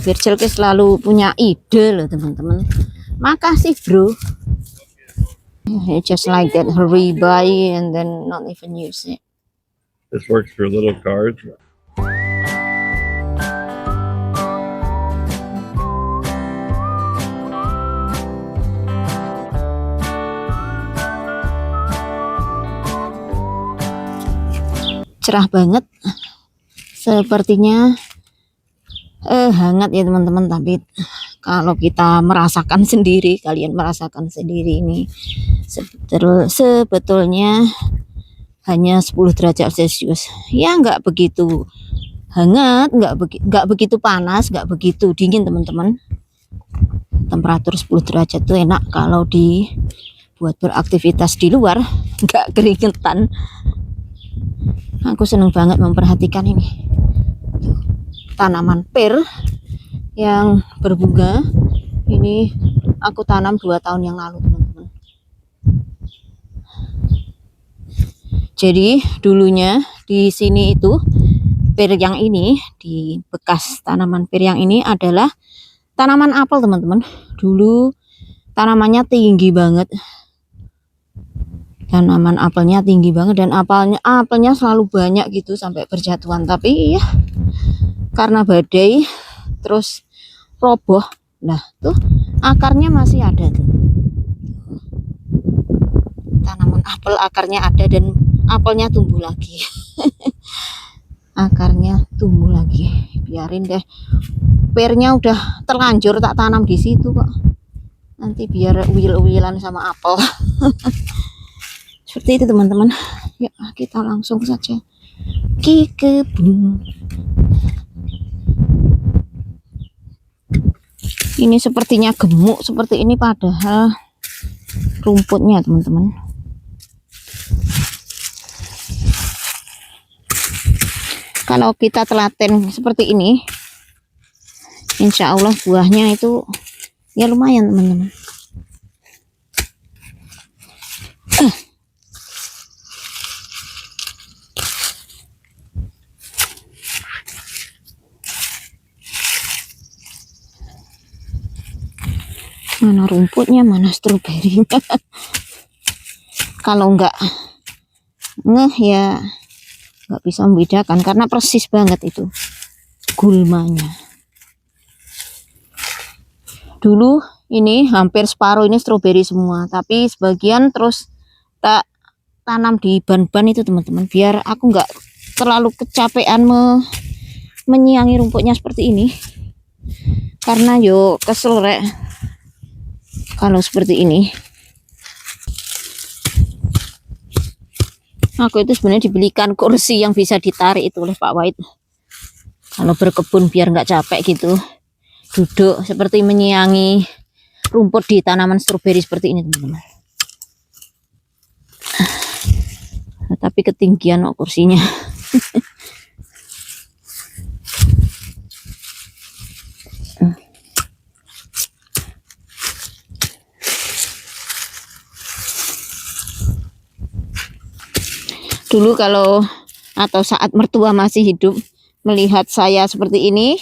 Virgil ke selalu punya ide loh teman-teman. Makasih bro. Just like that, hurry buy and then not even use it. This works for little cards. Cerah banget. Sepertinya hangat ya teman-teman, tapi kalau kita merasakan sendiri, kalian merasakan sendiri ini sebetulnya hanya 10 derajat Celcius ya, nggak begitu hangat, nggak begitu panas, nggak begitu dingin teman-teman. Temperatur 10 derajat itu enak kalau dibuat beraktivitas di luar, nggak keringetan. Aku seneng banget memperhatikan ini tanaman pir yang berbunga. Ini aku tanam 2 tahun yang lalu teman-teman. Jadi dulunya di sini itu pir yang ini, di bekas tanaman pir yang ini adalah tanaman apel teman-teman. Dulu tanamannya tinggi banget, tanaman apelnya tinggi banget, dan apelnya selalu banyak gitu sampai berjatuhan. Tapi ya karena badai terus roboh. Nah tuh akarnya masih ada tuh, tanaman apel akarnya ada dan apelnya tumbuh lagi. Akarnya tumbuh lagi. Biarin deh, pernya udah terlanjur tak tanam di situ kok, nanti biar uil-uilan sama apel. Seperti itu teman-teman. Yuk kita langsung saja ke kebun. Ini sepertinya gemuk seperti ini, padahal rumputnya teman-teman. Kalau kita telaten seperti ini, insya Allah buahnya itu ya lumayan teman-teman. Mana rumputnya, mana stroberinya. Kalau enggak ngeh ya nggak bisa membedakan, karena persis banget itu gulmanya. Dulu ini hampir separuh ini stroberi semua, tapi sebagian terus tak tanam di ban-ban itu teman-teman, biar aku nggak terlalu kecapean menyiangi rumputnya seperti ini. Karena yo kesel rek kalau seperti ini. Aku itu sebenarnya dibelikan kursi yang bisa ditarik itu oleh Pak Wahid. Kalau berkebun biar nggak capek gitu, duduk seperti menyiangi rumput di tanaman stroberi seperti ini teman-teman. Tapi ketinggian kok kursinya. Dulu kalau atau saat mertua masih hidup, melihat saya seperti ini,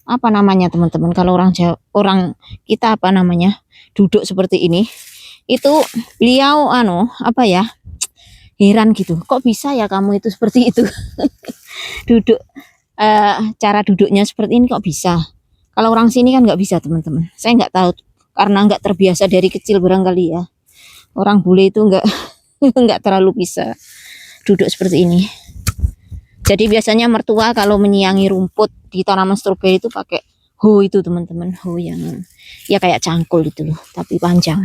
apa namanya teman-teman, kalau orang kita apa namanya, duduk seperti ini, itu beliau apa ya, heran gitu, kok bisa ya kamu itu seperti itu. Duduk cara duduknya seperti ini kok bisa. Kalau orang sini kan nggak bisa teman-teman. Saya nggak tahu, karena nggak terbiasa dari kecil barangkali ya. Orang bule itu nggak terlalu bisa duduk seperti ini. Jadi biasanya mertua kalau menyiangi rumput di tanaman stroberi itu pakai hoe itu teman-teman, hoe yang ya kayak cangkul itu loh, tapi panjang.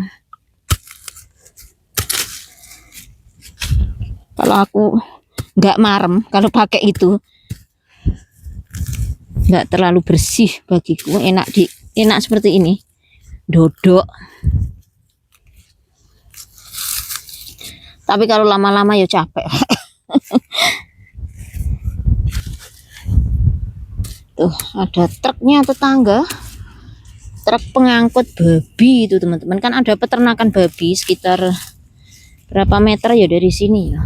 Kalau aku nggak marem kalau pakai itu, nggak terlalu bersih bagiku, enak seperti ini, dodok. Tapi kalau lama-lama ya capek. Tuh ada truknya tetangga, truk pengangkut babi itu teman-teman. Kan ada peternakan babi sekitar berapa meter ya dari sini ya,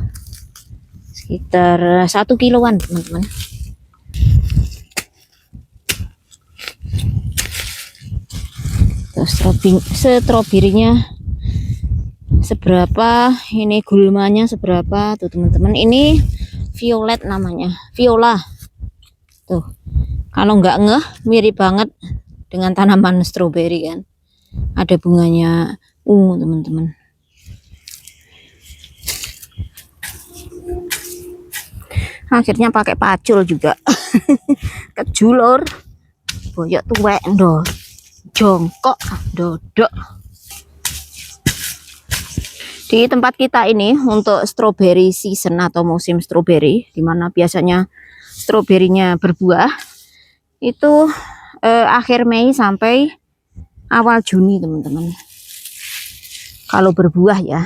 sekitar 1 kiloan teman-teman. Tuh stroberinya seberapa, ini gulmanya seberapa tuh teman-teman. Ini violet namanya, viola. Tuh, kalau nggak ngeh mirip banget dengan tanaman stroberi kan. Ada bunganya ungu teman-teman. Akhirnya pakai pacul juga. Kejulur boyok tuwek ndo jongkok dodok. Di tempat kita ini untuk strawberry season atau musim strawberry, dimana biasanya stroberinya berbuah itu akhir Mei sampai awal Juni teman-teman. Kalau berbuah ya,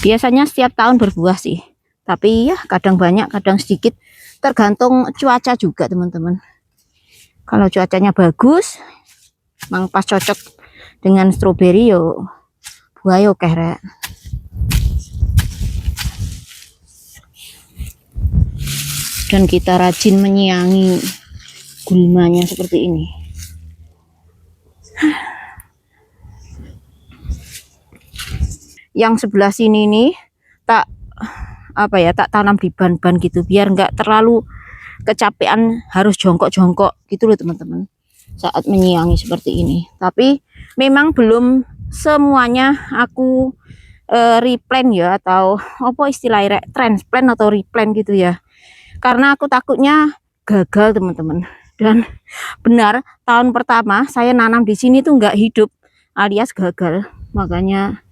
biasanya setiap tahun berbuah sih, tapi ya kadang banyak kadang sedikit, tergantung cuaca juga teman-teman. Kalau cuacanya bagus, memang pas cocok dengan stroberi yo buah yo kerek. Dan kita rajin menyiangi gulmanya seperti ini. Yang sebelah sini nih tak tanam di ban-ban gitu biar nggak terlalu kecapean harus jongkok-jongkok gitu loh teman-teman saat menyiangi seperti ini. Tapi memang belum semuanya aku replant ya, atau apa istilahnya, transplant atau replant gitu ya, karena aku takutnya gagal teman-teman. Dan benar, tahun pertama saya nanam di sini tuh nggak hidup alias gagal. Makanya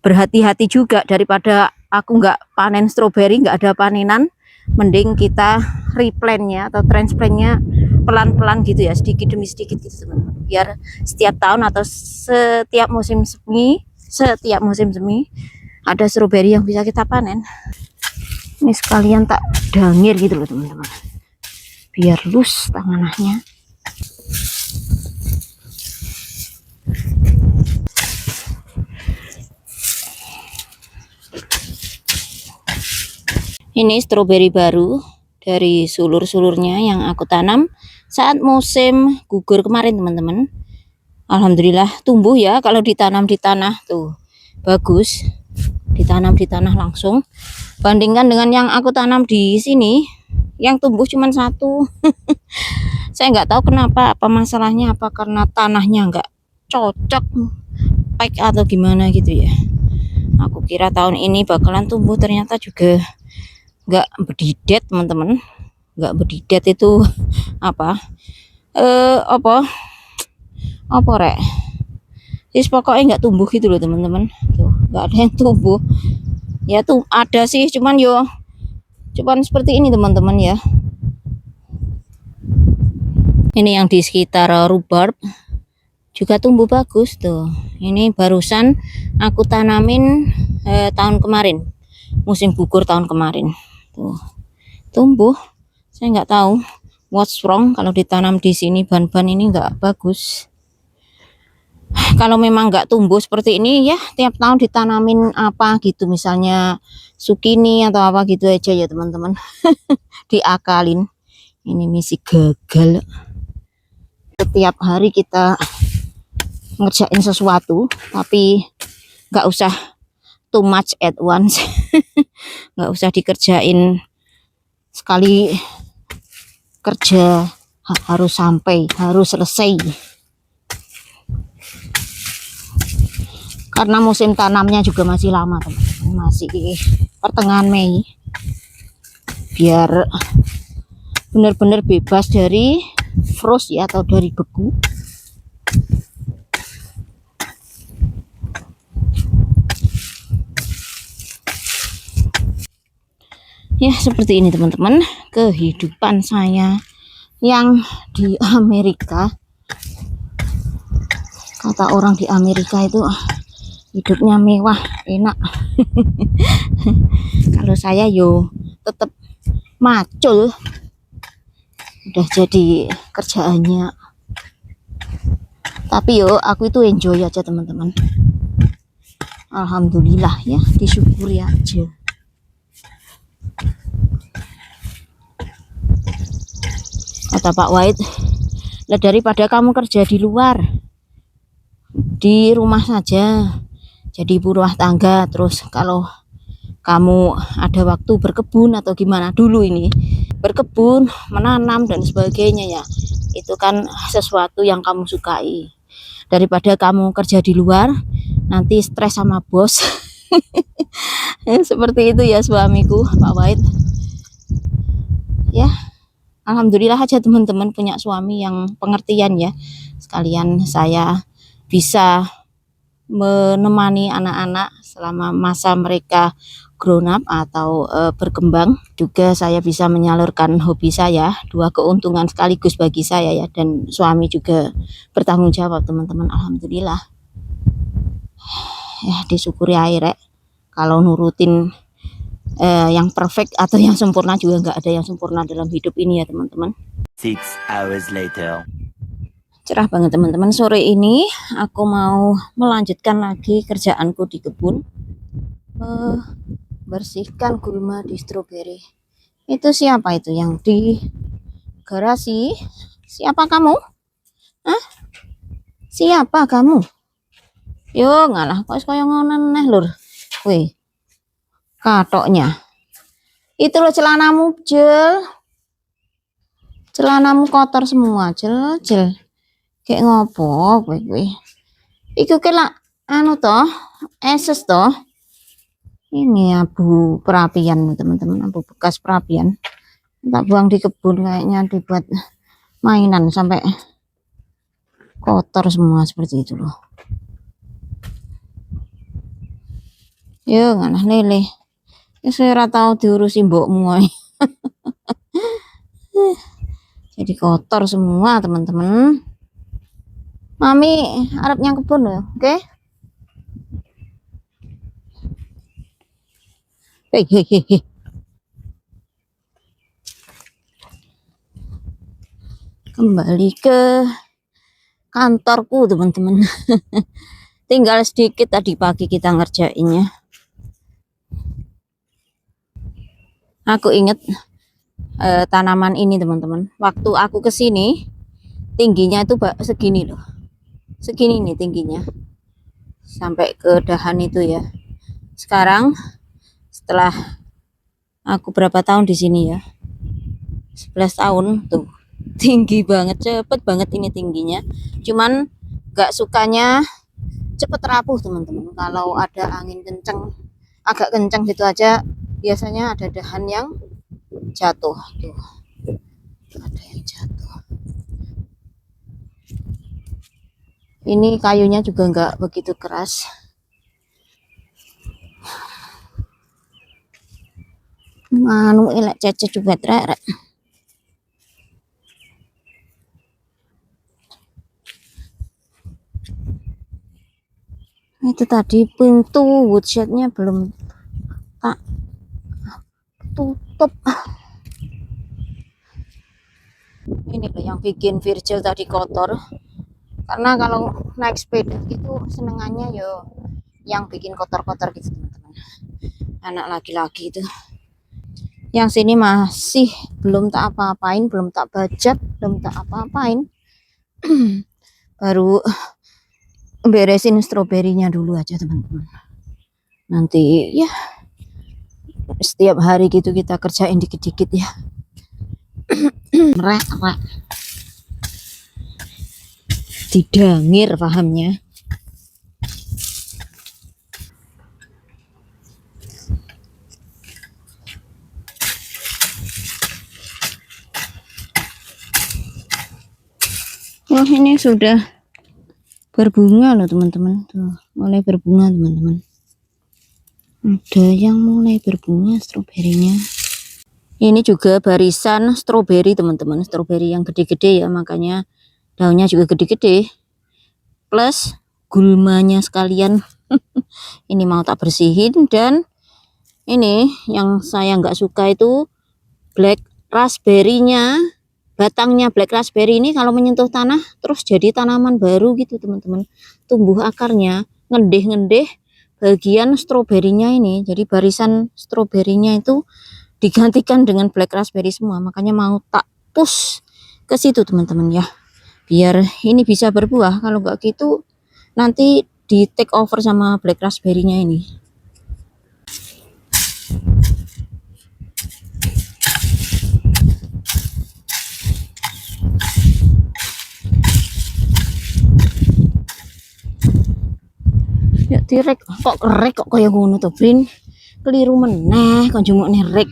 berhati-hati juga, daripada aku nggak panen stroberi, nggak ada panenan, mending kita replantnya atau transplantnya pelan-pelan gitu ya, sedikit demi sedikit gitu teman-teman, biar setiap tahun atau setiap musim semi ada stroberi yang bisa kita panen. Ini sekalian tak dangir gitu loh teman-teman, biar lus tangannya. Ini stroberi baru dari sulur-sulurnya yang aku tanam saat musim gugur kemarin teman-teman. Alhamdulillah tumbuh ya, kalau ditanam di tanah tuh bagus, ditanam di tanah langsung. Bandingkan dengan yang aku tanam di sini, yang tumbuh cuma satu. Saya nggak tahu kenapa, apa masalahnya, apa karena tanahnya nggak cocok, pack atau gimana gitu ya. Aku kira tahun ini bakalan tumbuh, ternyata juga nggak bedidet teman-teman. Nggak bedidet itu apa rek, pokoknya nggak tumbuh gitu loh teman-teman. Tuh nggak ada yang tumbuh ya, tuh ada sih cuman seperti ini teman-teman ya. Ini yang di sekitar rhubarb juga tumbuh bagus tuh. Ini barusan aku tanamin tahun kemarin, musim gugur tahun kemarin. Tuh tumbuh. Saya nggak tahu what's wrong kalau ditanam di sini, ban-ban ini nggak bagus. Kalau memang nggak tumbuh seperti ini ya, tiap tahun ditanamin apa gitu, misalnya zucchini atau apa gitu aja ya teman-teman. Diakalin. Ini misi gagal. Setiap hari kita ngerjain sesuatu, tapi nggak usah too much at once. Nggak usah dikerjain sekali kerja, harus selesai. Karena musim tanamnya juga masih lama teman-teman, masih pertengahan Mei, biar benar-benar bebas dari frost ya, atau dari beku. Ya seperti ini teman-teman kehidupan saya yang di Amerika. Kata orang di Amerika itu hidupnya mewah, enak. Kalau saya tetap macul, udah jadi kerjaannya. Tapi aku itu enjoy aja teman-teman. Alhamdulillah ya, disyukuri aja. Kata Pak Wahid, Lah daripada kamu kerja di luar, di rumah saja jadi ibu rumah tangga, terus kalau kamu ada waktu berkebun atau gimana dulu ini, berkebun, menanam dan sebagainya ya, itu kan sesuatu yang kamu sukai. Daripada kamu kerja di luar nanti stres sama bos. Seperti itu ya suamiku, Pak Wahid. Ya, alhamdulillah aja teman-teman punya suami yang pengertian ya. Sekalian saya bisa menemani anak-anak selama masa mereka grown up atau berkembang. Juga saya bisa menyalurkan hobi saya, dua keuntungan sekaligus bagi saya ya, dan suami juga bertanggung jawab teman-teman. Alhamdulillah ya, disyukuri air kalau nurutin yang perfect atau yang sempurna, juga nggak ada yang sempurna dalam hidup ini ya teman-teman. 6 hours later. Cerah banget teman-teman. Sore ini aku mau melanjutkan lagi kerjaanku di kebun, membersihkan gulma di stroberi. Itu siapa itu yang di garasi? Siapa kamu? Hah? Siapa kamu? Yo ngalah kok kaya ngono neh lur. Wih, katoknya itu loh celanamu, Jel. Celanamu kotor semua, Jel. Kayak ngopo kowe. Iku kelak anu toh, eses toh. Ini abu perapian teman-teman, abu bekas perapian. Tak buang di kebun, kayaknya dibuat mainan sampai kotor semua seperti itu loh. Yo nganah lele. Ya saya tahu diurusi mbokmu. Jadi kotor semua teman-teman. Mami arep nyang kebun loh, oke? Hei. Kembali ke kantorku teman-teman. Tinggal sedikit tadi pagi kita ngerjainnya. Aku inget tanaman ini teman-teman. Waktu aku kesini tingginya itu segini loh. Segini nih tingginya. Sampai ke dahan itu ya. Sekarang setelah aku berapa tahun di sini ya? 11 tahun tuh. Tinggi banget, cepet banget ini tingginya. Cuman gak sukanya cepet rapuh teman-teman. Kalau ada angin kenceng, agak kenceng gitu aja, biasanya ada dahan yang jatuh tuh. Ada yang jatuh. Ini kayunya juga nggak begitu keras. Manu elek cece juga rek. Itu tadi pintu woodshed-nya belum tak tutup. Ini loh yang bikin Virgil tadi kotor. Karena kalau naik sepeda gitu senengannya yo yang bikin kotor-kotor gitu teman-teman. Anak laki-laki itu. Yang sini masih belum tak apa-apain, belum tak bajak, belum tak apa-apain. Baru beresin stroberinya dulu aja teman-teman. Nanti ya setiap hari gitu kita kerjain dikit-dikit ya. Rek. Didangir pahamnya. Wah ini sudah berbunga loh teman-teman. Tuh mulai berbunga teman-teman. Ada yang mulai berbunga stroberinya. Ini juga barisan stroberi teman-teman. Stroberi yang gede-gede ya, makanya daunnya juga gede-gede. Plus gulmanya sekalian. Ini mau tak bersihin. Dan ini yang saya nggak suka itu black raspberry-nya. Batangnya black raspberry ini kalau menyentuh tanah terus jadi tanaman baru gitu teman-teman. Tumbuh akarnya ngendeh-ngendeh bagian stroberinya ini. Jadi barisan stroberinya itu digantikan dengan black raspberry semua. Makanya mau tak push ke situ teman-teman ya. biar ini bisa berbuah. Kalau nggak gitu nanti di take over sama black raspberry-nya ini. Ya direk kok rek kok kaya ngono to, Brin. Keliru meneh kon jumukne rek.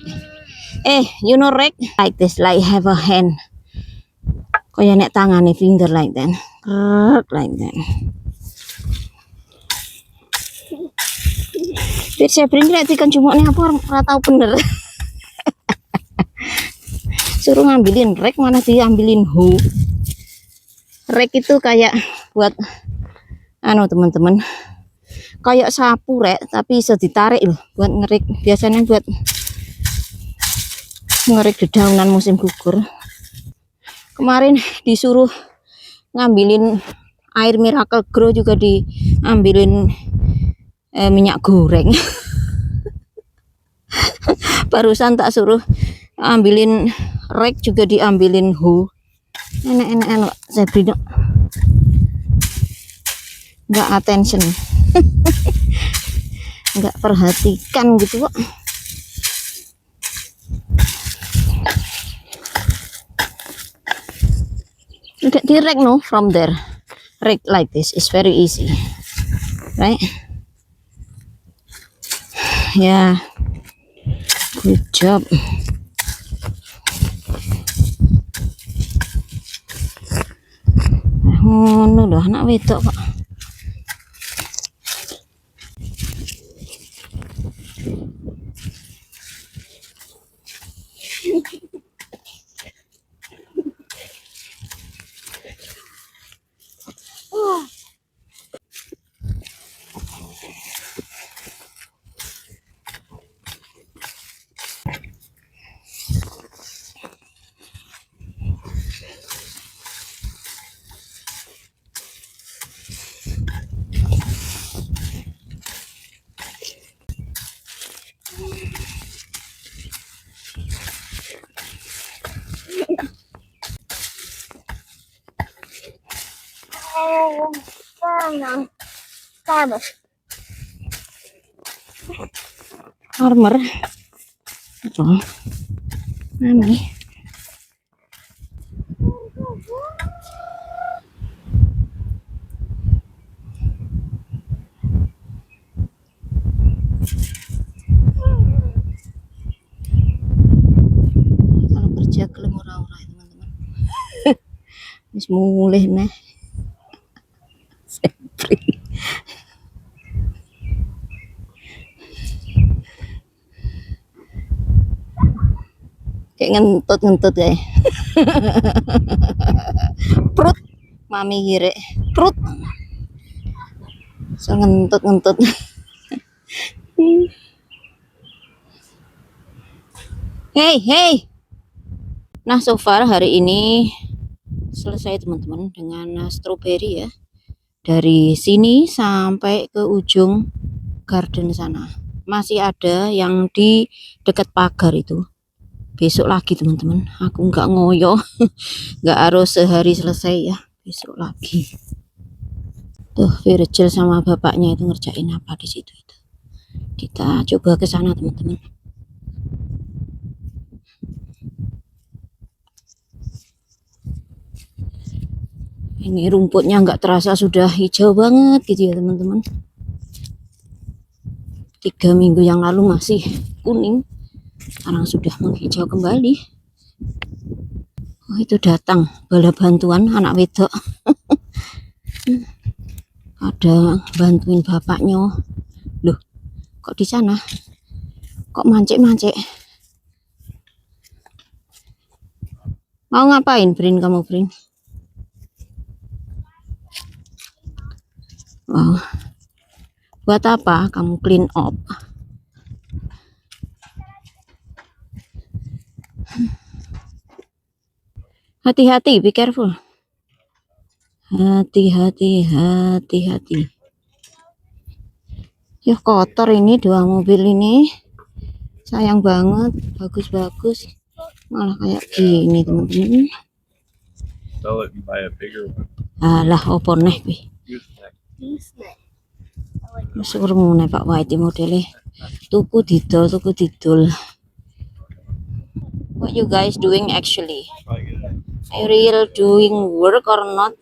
You know rek like this, like have a hand. Kaya nek tangane finger like that. Like that. Biar saya Brin nek kan jumukne apa ora tau bener. Suruh ngambilin rek mana diambilin hoe. Rek itu kayak buat teman-teman, kayak sapu rek tapi bisa ditarik loh buat ngerik, biasanya buat ngerik dedaunan musim gugur. Kemarin disuruh ngambilin air Miracle Grow juga diambilin minyak goreng. Barusan tak suruh ambilin rek juga diambilin hoe. Enak saya beri nggak attention. Nggak perhatikan gitu kok. Get direct no from there. Rake like this is very easy, right? Yeah, good job. Ngono lho anak wedok kok. Armor apa? Mami. Kalau kerja kelem ora-ora teman-teman. Wis mulih neh. Kayak ngentut ya. Perut mami gire perut so ngentut. Hey. Nah, so far hari ini selesai teman-teman dengan strawberry ya. Dari sini sampai ke ujung garden sana. Masih ada yang di dekat pagar itu. Besok lagi teman-teman, aku nggak ngoyo. Nggak harus sehari selesai ya, besok lagi. Tuh Virgil sama bapaknya itu ngerjain apa di situ itu. Kita coba ke sana teman-teman. Ini rumputnya nggak terasa sudah hijau banget gitu ya teman-teman. 3 minggu yang lalu masih kuning, sekarang sudah menghijau kembali. Oh, itu datang bala bantuan anak wedok. Ada bantuin bapaknya. Loh, kok di sana? Kok mancik-mancik? Mau ngapain, Brin? Kamu, Brin? Wow. Buat apa kamu clean up? Hati-hati, be careful. Hati-hati. Ya kotor ini 2 mobil ini. Sayang banget, bagus-bagus. Malah kayak gini teman-teman. sell it and buy a bigger one. Alah, opo neh kuwi. Gooseneck. Gooseneck. I like Wis urung Pak Whitey modele. Tuku didol. What you guys doing actually? Probably get a Are you real doing work or not?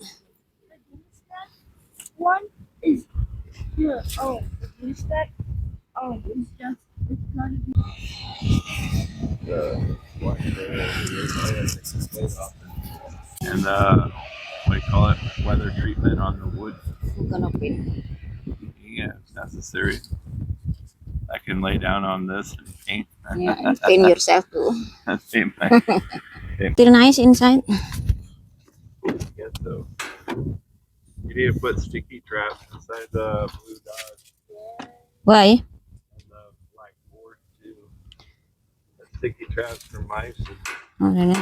one is here. Oh, the gooseneck. Oh, it's just it's gonna be what and what do you call it? Weather treatment on the wood. Gonna pin. Yeah, it's necessary. I can lay down on this and paint. Yeah, and pin yourself too. Paint my- Still nice inside. Yeah, so you need to put sticky traps inside the Blue Dodge Why? and the Black Board too. The sticky traps for mice. Oh, no.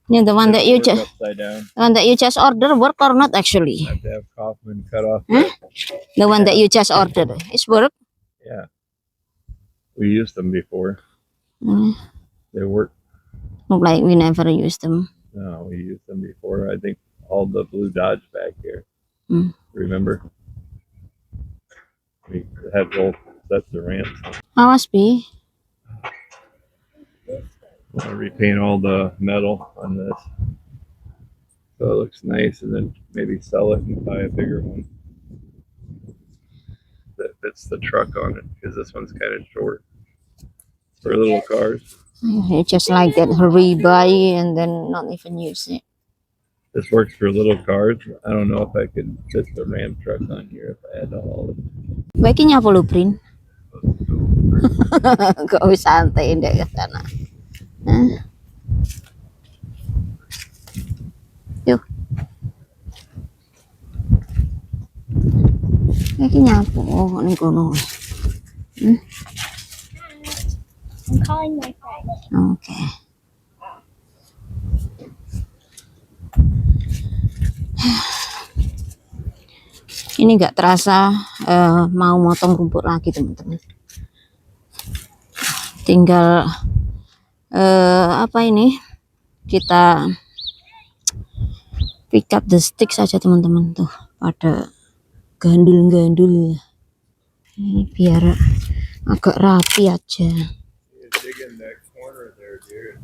Yeah, the one that you just upside down. order work or not actually? Have to have Kaufman cut off. Huh? The one that you just ordered is work. Yeah, we used them before. Mm. They work. Look like we never use them. No, we used them before. I think all the Blue Dodge back here. Mm. Remember? We had both sets of ramps. How must be? I want to repaint all the metal on this so it looks nice, and then maybe sell it and buy a bigger one that fits the truck on it, because this one's kind of short for little cars. You just like that, hurry buy and then not even use it. This works for little cars. I don't know if I could fit the Ram truck on here if I had to haul it. Baiknya apa lu, Prin? Kau santai deh ke sana. Hah? Yuk. Baiknya apa? Oh, ini kono. I'm calling my friend. Oke. Ini nggak terasa mau motong rumput lagi teman-teman. Tinggal apa ini? Kita pick up the stick saja teman-teman, tuh pada gandul-gandul. Ini biar agak rapi aja. Dig in that corner there, dude.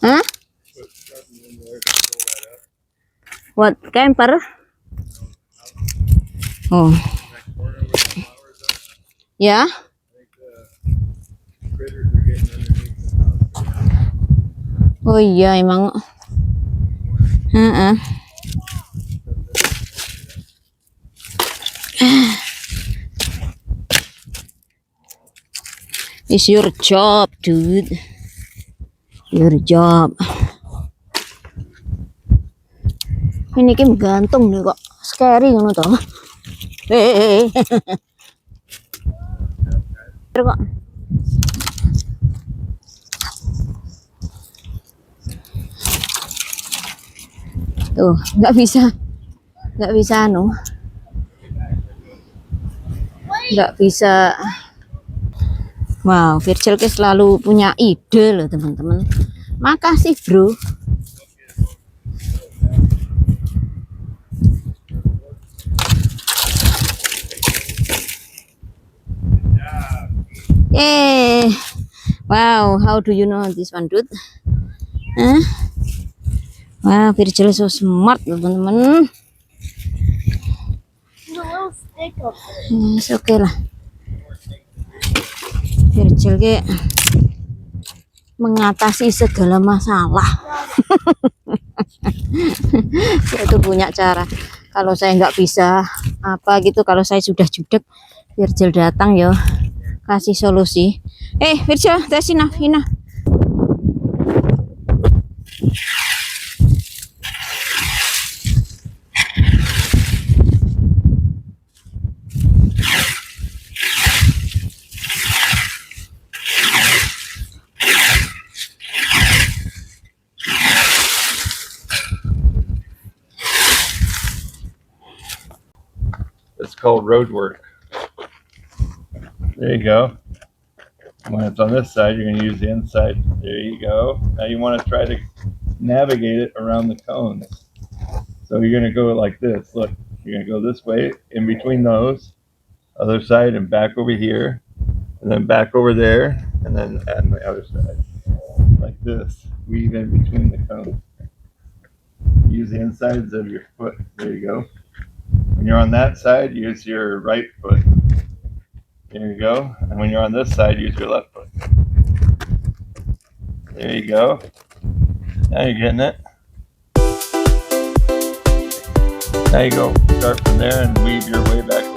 Hah? Put something in there to pull that up. What camper? Oh, That corner with the flowers up. ya. I think the critters are getting underneath the house. Oh iya emang. Heeh. It's your job, dude. Your job. Ini Kim gantung nih kok. Scary ngono to. Kok. Tuh, nggak bisa anu. Nggak bisa. Wow, Virgil selalu punya ide loh teman-teman. Makasih bro. Wow, how do you know this one, dude? Huh? Wow, Virgil so smart teman-teman. There's a little stick up there. Yes, oke lah. Virgil ke mengatasi segala masalah. Saya tuh punya cara. Kalau saya nggak bisa apa gitu, kalau saya sudah judek, Virgil datang yo kasih solusi. Virgil, that's enough. It's called road work. There you go. When it's on this side, you're going to use the inside. There you go. Now you want to try to navigate it around the cones. So you're going to go like this. Look, you're going to go this way in between those, other side, and back over here, and then back over there, and then on the other side. Like this. Weave in between the cones. Use the insides of your foot. There you go. When you're on that side, use your right foot. There you go. And when you're on this side, use your left foot. There you go. Now you're getting it. Now you go. Start from there and weave your way back